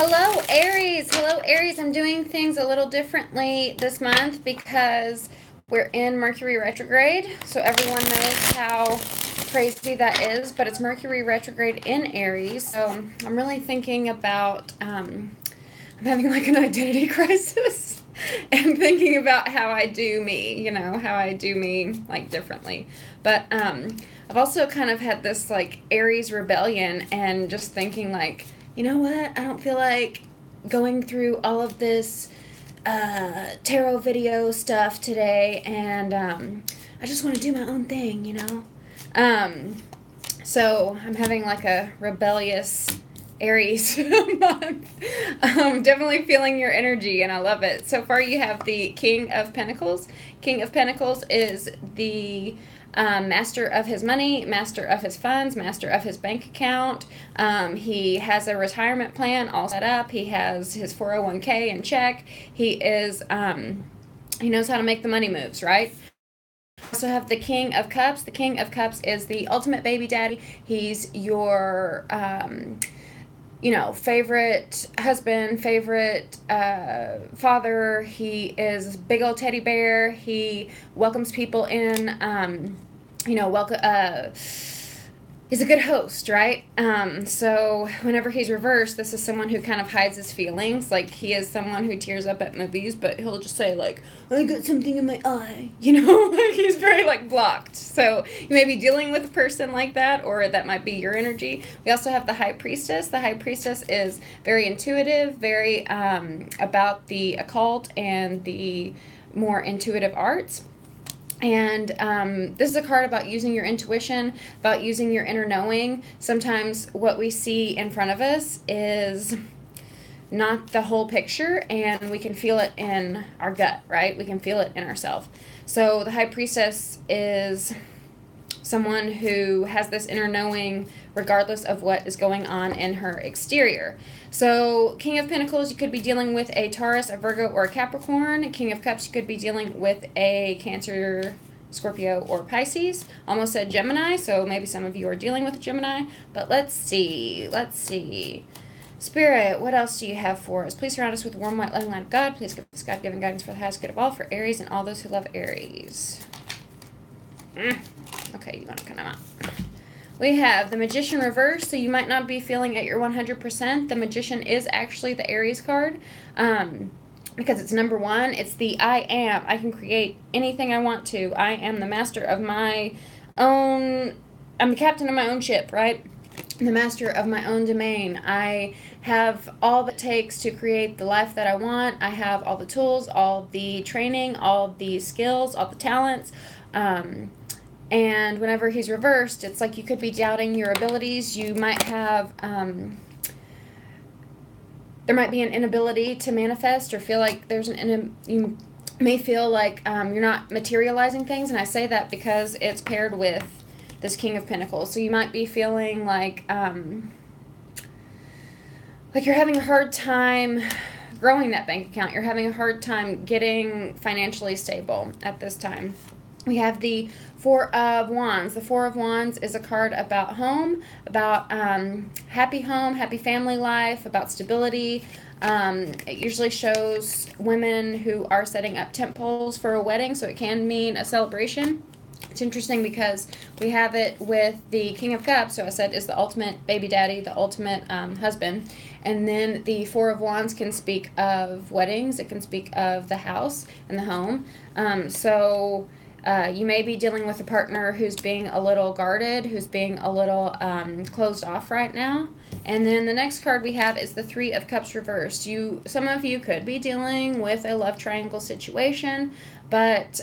Hello, Aries. Hello, Aries. I'm doing things a little differently this month because we're in Mercury retrograde. So everyone knows how crazy that is, but it's Mercury retrograde in Aries. So I'm really thinking about, I'm having like an identity crisis and thinking about how I do me, how I do me like differently. But I've also kind of had this like Aries rebellion and just thinking like, you know what? I don't feel like going through all of this tarot video stuff today, and I just want to do my own thing. Um, so I'm having like a rebellious Aries month. Definitely feeling your energy, and I love it. So far, you have the King of Pentacles. King of Pentacles is the master of his money, master of his funds, master of his bank account. He has a retirement plan all set up. He has his 401k in check. He knows how to make the money moves, right? Also have the King of Cups. The King of Cups is the ultimate baby daddy. He's your favorite husband, favorite father. He is a big old teddy bear. He welcomes people in. He's a good host, right? So whenever he's reversed, this is someone who kind of hides his feelings. Like, he is someone who tears up at movies, but he'll just say, like, I got something in my eye, like, he's very, like, blocked. So you may be dealing with a person like that, or that might be your energy. We also have the High Priestess. The High Priestess is very intuitive, very about the occult and the more intuitive arts. And this is a card about using your intuition, about using your inner knowing. Sometimes what we see in front of us is not the whole picture, and we can feel it in our gut, right? We can feel it in ourselves. So the High Priestess is someone who has this inner knowing regardless of what is going on in her exterior. So King of Pentacles, you could be dealing with a Taurus, a Virgo, or a Capricorn. King of Cups, you could be dealing with a Cancer, Scorpio, or Pisces. Almost said Gemini, so maybe some of you are dealing with a Gemini. But let's see. Spirit, what else do you have for us? Please surround us with warm, white, loving light of God. Please give us God-given guidance for the highest good of all, for Aries and all those who love Aries. Okay, you want to come out. We have the Magician reverse, so you might not be feeling at your 100%. The Magician is actually the Aries card, because it's number one. It's the I am. I can create anything I want to. I am the master of my own. I'm the captain of my own ship, right? I'm the master of my own domain. I have all that it takes to create the life that I want. I have all the tools, all the training, all the skills, all the talents. And whenever he's reversed, it's like you could be doubting your abilities. You might have, there might be an inability to manifest, or feel like you may feel like you're not materializing things. And I say that because it's paired with this King of Pentacles. So you might be feeling like you're having a hard time growing that bank account. You're having a hard time getting financially stable at this time. We have the Four of Wands. The Four of Wands is a card about home, about happy home, happy family life, about stability. It usually shows women who are setting up tent poles for a wedding, so it can mean a celebration. It's interesting because we have it with the King of Cups, so I said is the ultimate baby daddy, the ultimate husband. And then the Four of Wands can speak of weddings. It can speak of the house and the home. You may be dealing with a partner who's being a little guarded, who's being a little closed off right now. And then the next card we have is the Three of Cups reversed. Some of you could be dealing with a love triangle situation, but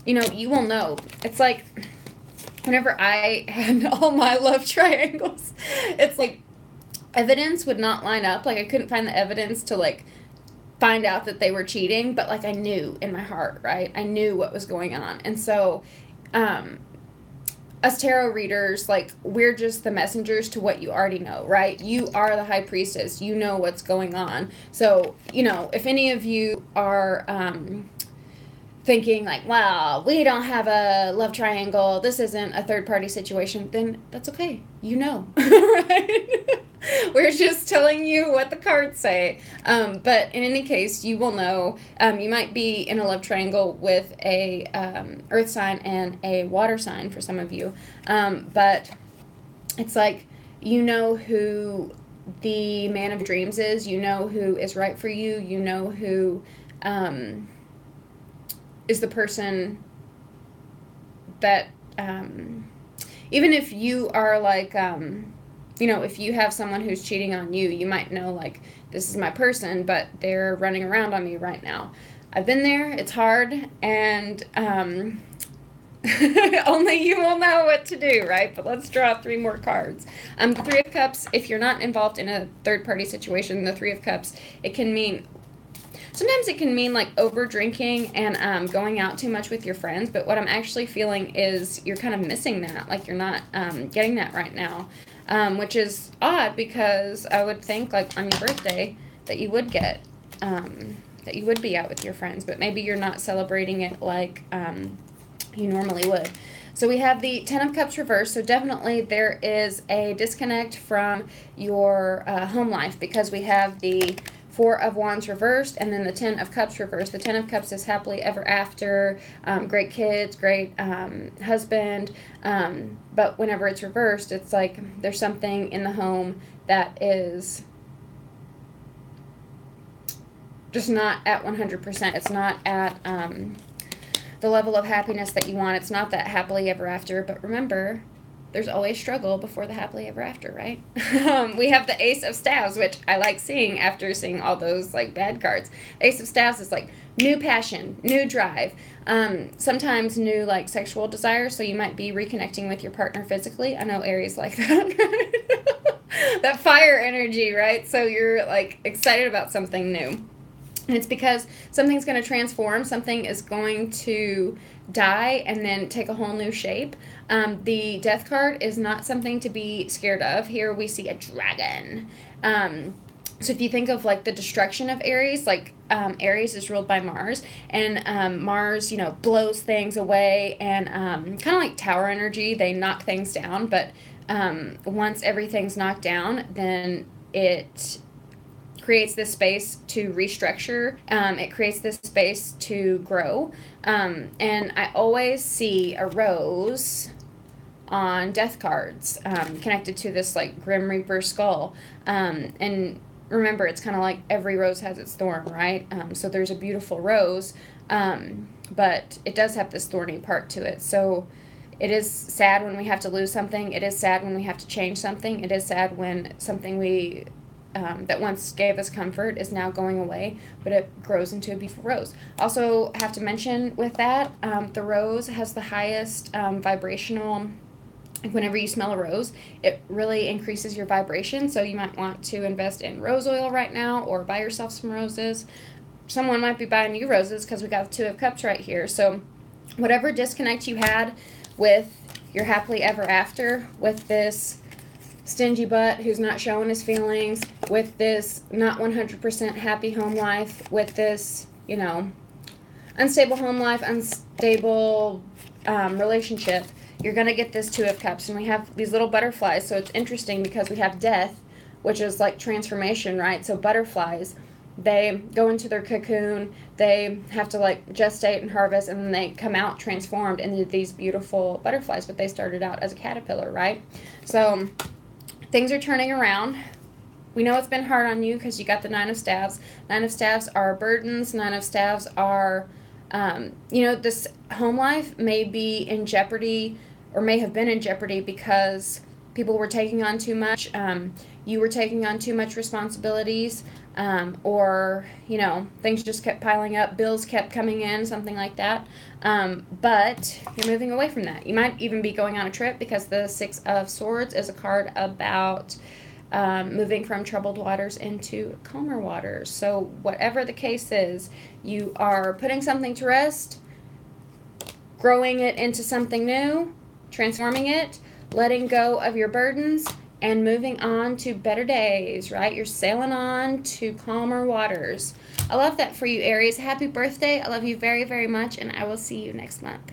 you will know. It's like whenever I had all my love triangles, it's like evidence would not line up. Like, I couldn't find the evidence to find out that they were cheating, but I knew in my heart, right? I knew what was going on. And so us tarot readers, we're just the messengers to what you already know, right? You are the High Priestess. You know what's going on. So, if any of you are thinking wow, we don't have a love triangle, this isn't a third party situation, then that's okay. Right? We're just telling you what the cards say. But in any case, you will know. You might be in a love triangle with a earth sign and a water sign for some of you. But it's like, you know who the man of dreams is. You know who is right for you. You know who is the person that, even if you are like, if you have someone who's cheating on you, you might know, like, this is my person, but they're running around on me right now. I've been there. It's hard, and only you will know what to do, right? But let's draw 3 more cards. The Three of Cups, if you're not involved in a third-party situation, the Three of Cups, sometimes it can mean like over drinking and going out too much with your friends, but what I'm actually feeling is you're kind of missing that. Like, you're not getting that right now, which is odd, because I would think, like, on your birthday that you would get, that you would be out with your friends, but maybe you're not celebrating it like you normally would. So we have the Ten of Cups reversed, so definitely there is a disconnect from your home life, because we have the Four of Wands reversed, and then the Ten of Cups reversed. The Ten of Cups is happily ever after, great kids, great husband, but whenever it's reversed, it's like there's something in the home that is just not at 100%. It's not at the level of happiness that you want. It's not that happily ever after, but remember, there's always struggle before the happily ever after, right? We have the Ace of Staves, which I like seeing after seeing all those, like, bad cards. Ace of Staves is like new passion, new drive, sometimes new, like, sexual desire, so you might be reconnecting with your partner physically. I know Aries like that. That fire energy, right? So you're, like, excited about something new. And it's because something's going to transform, something is going to die and then take a whole new shape. The Death card is not something to be scared of. Here we see a dragon. So if you think of, like, the destruction of Aries, like, Aries is ruled by Mars, and Mars, blows things away, and kind of like tower energy, they knock things down, but once everything's knocked down, then it creates this space to restructure. It creates this space to grow. And I always see a rose on death cards connected to this, like, Grim Reaper skull. And remember, it's kind of like every rose has its thorn, right? So there's a beautiful rose, but it does have this thorny part to it. So it is sad when we have to lose something. It is sad when we have to change something. It is sad when something that once gave us comfort is now going away, but it grows into a beautiful rose. Also have to mention with that, the rose has the highest vibrational, whenever you smell a rose, it really increases your vibration, so you might want to invest in rose oil right now, or buy yourself some roses. Someone might be buying you roses, because we got the Two of Cups right here. So whatever disconnect you had with your happily ever after, with this stingy butt who's not showing his feelings, with this not 100% happy home life, with this, unstable home life, unstable relationship, you're going to get this Two of Cups. And we have these little butterflies, so it's interesting because we have death, which is like transformation, right? So butterflies, they go into their cocoon, they have to, like, gestate and harvest, and then they come out transformed into these beautiful butterflies, but they started out as a caterpillar, right? So things are turning around. We know it's been hard on you because you got the Nine of Staves. Nine of Staves are burdens. Nine of Staves are, this home life may be in jeopardy, or may have been in jeopardy, because people were taking on too much. You were taking on too much responsibilities, or, things just kept piling up. Bills kept coming in, something like that. But you're moving away from that. You might even be going on a trip, because the Six of Swords is a card about moving from troubled waters into calmer waters. So whatever the case is, you are putting something to rest, growing it into something new, transforming it, letting go of your burdens, and moving on to better days, right? You're sailing on to calmer waters. I love that for you, Aries. Happy birthday. I love you very, very much, and I will see you next month.